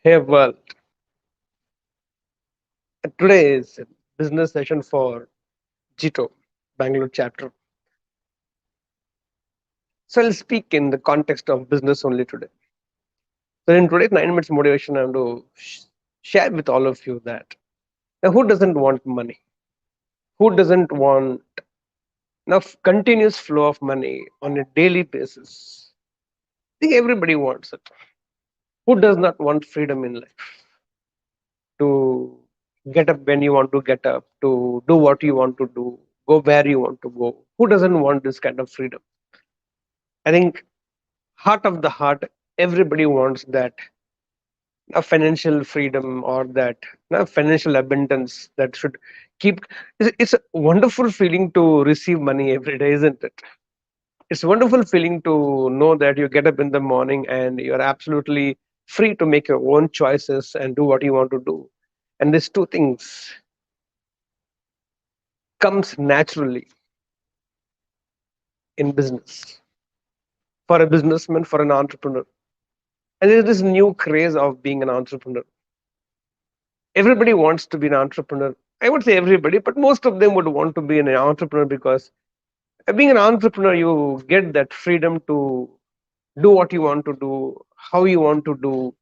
Hey, well, today is a business session for Jito, Bangalore chapter. So I'll speak in the context of business only today. So in today's 9 minutes motivation, I'm going to share with all of you that now who doesn't want money? Who doesn't want enough continuous flow of money on a daily basis? I think everybody wants it. Who does not want freedom in life? To get up when you want to get up, to do what you want to do, go where you want to go. Who doesn't want this kind of freedom? I think heart of the heart, everybody wants that financial freedom or that financial abundance that should keep. It's a wonderful feeling to receive money every day, isn't it? It's a wonderful feeling to know that you get up in the morning and you're absolutely free to make your own choices and do what you want to do. And these two things comes naturally in business for a businessman, for an entrepreneur. And there's this new craze of being an entrepreneur. Everybody wants to be an entrepreneur. I would say everybody, but most of them would want to be an entrepreneur because being an entrepreneur, you get that freedom to do what you want to do, how you want to do.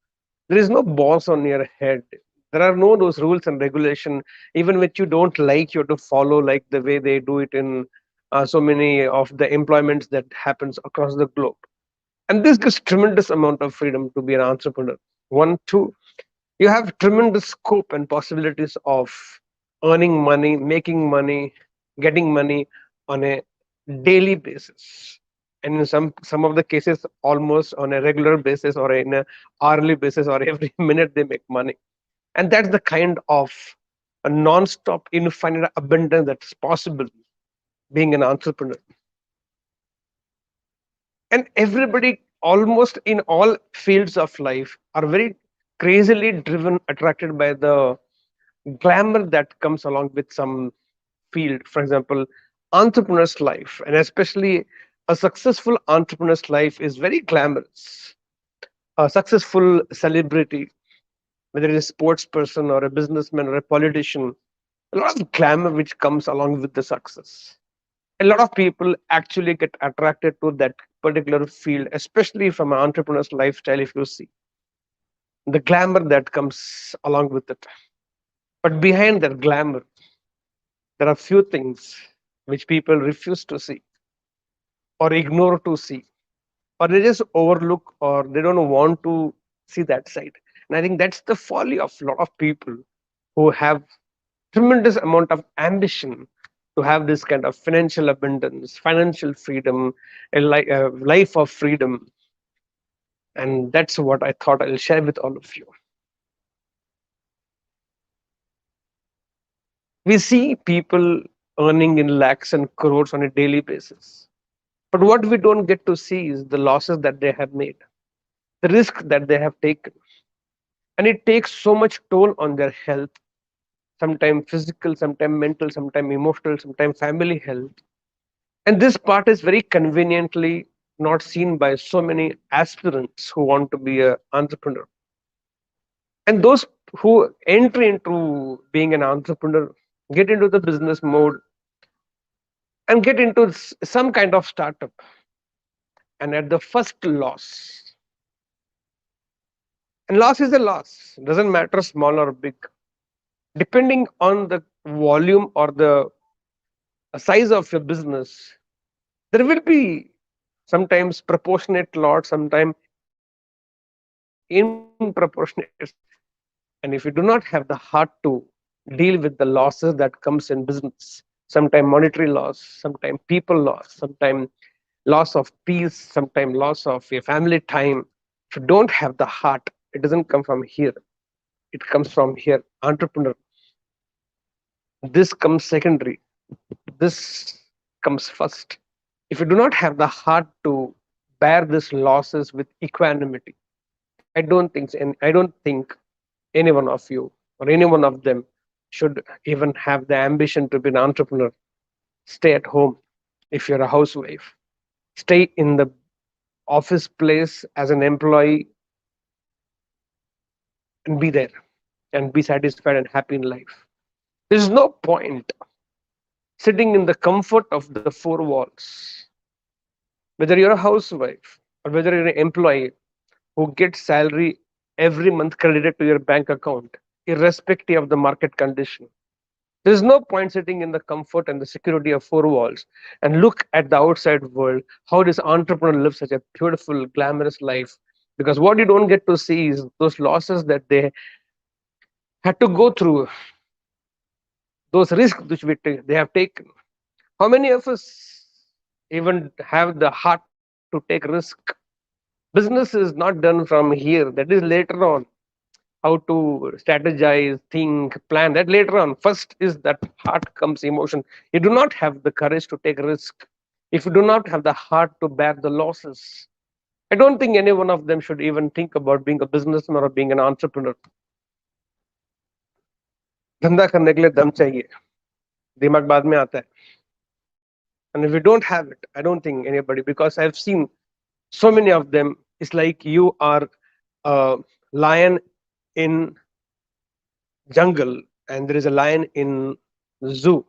There is no boss on your head. There are no those rules and regulation, even which you don't like, you have to follow like the way they do it in so many of the employments that happens across the globe. And this gives tremendous amount of freedom to be an entrepreneur. One, two, you have tremendous scope and possibilities of earning money, making money, getting money on a daily basis, and in some of the cases almost on a regular basis or in a hourly basis or every minute they make money. And that's the kind of a non-stop infinite abundance that's possible being an entrepreneur. And everybody almost in all fields of life are very crazily driven, attracted by the glamour that comes along with some field. For example, entrepreneur's life, and especially a successful entrepreneur's life, is very glamorous. A successful celebrity, whether it is a sports person or a businessman or a politician, a lot of glamour which comes along with the success. A lot of people actually get attracted to that particular field, especially from an entrepreneur's lifestyle. If you see the glamour that comes along with it, but behind that glamour there are few things which people refuse to see or ignore to see, or they just overlook, or they don't want to see that side. And I think that's the folly of a lot of people who have tremendous amount of ambition to have this kind of financial abundance, financial freedom, a life of freedom. And that's what I thought I'll share with all of you. We see people earning in lakhs and crores on a daily basis. But what we don't get to see is the losses that they have made, the risk that they have taken. And it takes so much toll on their health, sometimes physical, sometimes mental, sometimes emotional, sometimes family health. And this part is very conveniently not seen by so many aspirants who want to be an entrepreneur. And those who enter into being an entrepreneur get into the business mode and get into some kind of startup. And at the first loss, and loss is a loss, doesn't matter small or big, depending on the volume or the size of your business, there will be sometimes proportionate loss, sometimes in proportionate. And if you do not have the heart to deal with the losses that comes in business, sometimes monetary loss, sometimes people loss, sometimes loss of peace, sometimes loss of your family time, if you don't have the heart, it doesn't come from here, it comes from here. Entrepreneur, this comes secondary, this comes first. If you do not have the heart to bear these losses with equanimity, I don't think any one of you or any one of them should even have the ambition to be an entrepreneur. Stay at home if you're a housewife. Stay in the office place as an employee and be there and be satisfied and happy in life. There's no point sitting in the comfort of the four walls, whether you're a housewife or whether you're an employee who gets salary every month credited to your bank account, irrespective of the market condition. There's no point sitting in the comfort and the security of four walls and look at the outside world, how this entrepreneur lives such a beautiful, glamorous life. Because what you don't get to see is those losses that they had to go through, those risks which they have taken. How many of us even have the heart to take risk? Business is not done from here. That is later on. How to strategize, think, plan. That later on. First is that heart comes emotion. You do not have the courage to take risk. If you do not have the heart to bear the losses, I don't think any one of them should even think about being a businessman or being an entrepreneur. धंधा करने के लिए दम चाहिए दिमाग बाद में आता है and if you don't have it I don't think anybody because I've seen so many of them it's like you are a lion in jungle and there is a lion in zoo.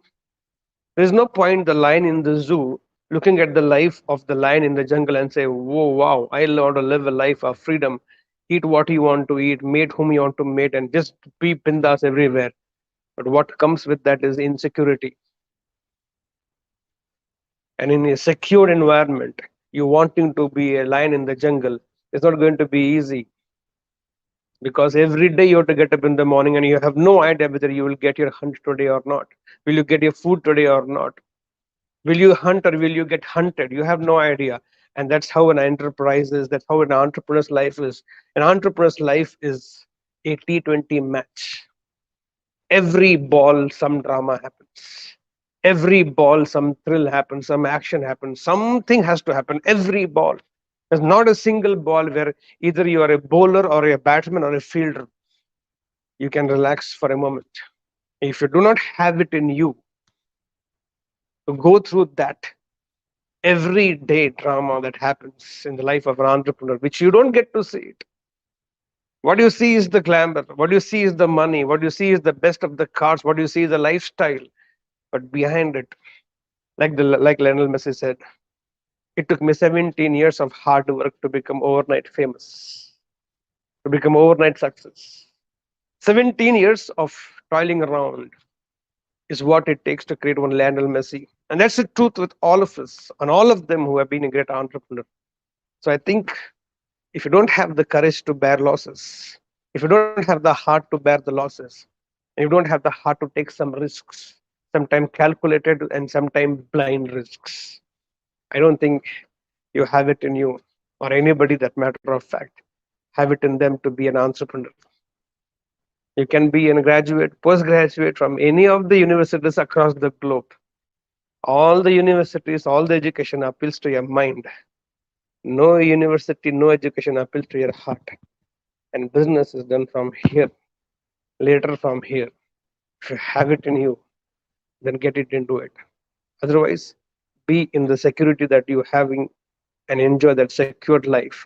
There is no point the lion in the zoo looking at the life of the lion in the jungle and say, "Whoa, wow! I want to live a life of freedom, eat what you want to eat, mate whom you want to mate, and just be bindas everywhere." But what comes with that is insecurity, and in a secure environment, you wanting to be a lion in the jungle is not going to be easy because every day you have to get up in the morning and you have no idea whether you will get your hunt today or not. Will you get your food today or not? Will you hunt or will you get hunted? You have no idea. And that's how an enterprise is. That's how an entrepreneur's life is. An entrepreneur's life is a T20 match. Every ball, some drama happens. Every ball, some thrill happens, some action happens. Something has to happen. Every ball. There's not a single ball where either you are a bowler or a batsman or a fielder. You can relax for a moment. If you do not have it in you to go through that everyday drama that happens in the life of an entrepreneur, which you don't get to see it. What you see is the glamour. What you see is the money. What you see is the best of the cars. What you see is the lifestyle. But behind it, like Lionel Messi said, it took me 17 years of hard work to become overnight famous, to become overnight success. 17 years of toiling around is what it takes to create one Lionel Messi. And that's the truth with all of us and all of them who have been a great entrepreneur. So I think if you don't have the courage to bear losses, if you don't have the heart to bear the losses, and you don't have the heart to take some risks, sometimes calculated and sometimes blind risks, I don't think you have it in you or anybody that matter of fact have it in them to be an entrepreneur. You can be a graduate, postgraduate from any of the universities across the globe. All the universities, all the education appeals to your mind. No university, no education appeals to your heart. And business is done from here, later from here. If you have it in you, then get it into it. Otherwise, be in the security that you having and enjoy that secured life.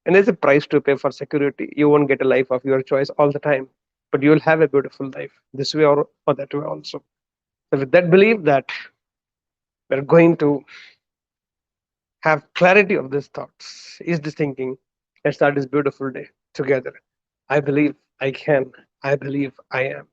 And there's a price to pay for security. You won't get a life of your choice all the time, but you'll have a beautiful life this way or that way also. So with that belief that we're going to have clarity of these thoughts, is this thinking, let's start this beautiful day together. I believe I can. I believe I am.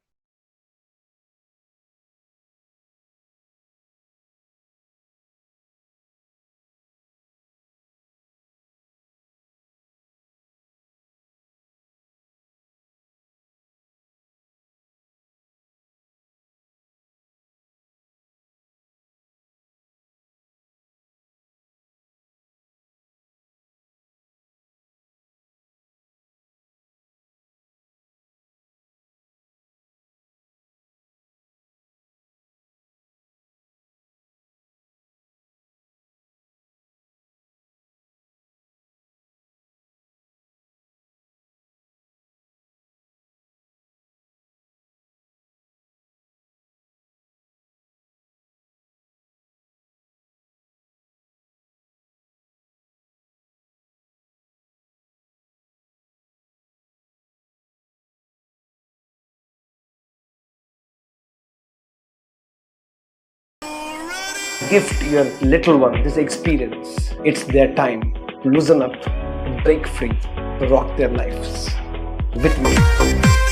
gift your little one this experience. It's their time to loosen up, break free, rock their lives with me.